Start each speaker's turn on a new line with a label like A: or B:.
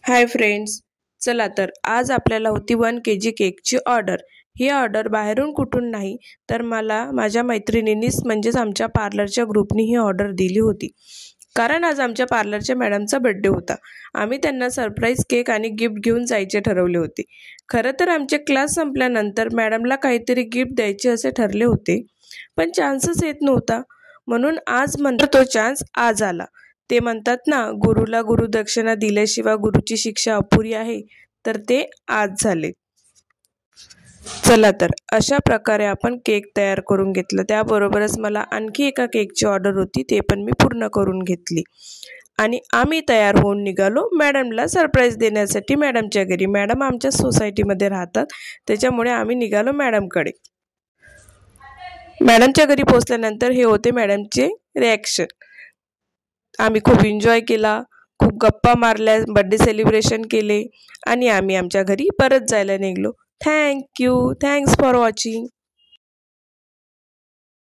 A: Hi friends, चला तर आज आपल्याला होती 1 kg केकची ऑर्डर। ही ऑर्डर बाहेरून कुठून नाही तर मला माझ्या मैत्रिणींनीच म्हणजेच आमच्या पार्लरच्या ग्रुपनी ही ऑर्डर दिली होती। कारण आज आमच्या पार्लरच्या मॅडमचा बर्थडे होता। आम्ही त्यांना सरप्राईज केक आणि गिफ्ट घेऊन जायचे ठरवले होते। खरं तर आमचे क्लास संपल्यानंतर मॅडमला काहीतरी गिफ्ट द्यायचे असे ठरले होते, पण चान्सच येत नव्हता। म्हणून आज तो चान्स आज आला। ते म्हणतात ना, गुरुला गुरुदक्षिणा दिल्याशिवाय गुरुची शिक्षा अपुरी आहे, तर ते आज झाले। चला तर अशा प्रकारे आपण केक तयार करून घेतला। त्याबरोबरच मला आणखी एका केकची ऑर्डर होती, ते पण मी पूर्ण करून घेतली आणि आम्ही तयार होऊन निघालो मॅडमला सरप्राईज देण्यासाठी मॅडमच्या घरी। मॅडम आमच्या सोसायटीमध्ये राहतात, त्याच्यामुळे आम्ही निघालो मॅडमकडे। मॅडमच्या घरी पोहोचल्यानंतर हे होते मॅडमचे रिॲक्शन। आम्ही खूप एन्जॉय केला, खूप गप्पा मारल्या, बर्थडे सेलिब्रेशन केले आणि आम्ही आमच्या घरी परत जायला निघालो। Thanks for watching.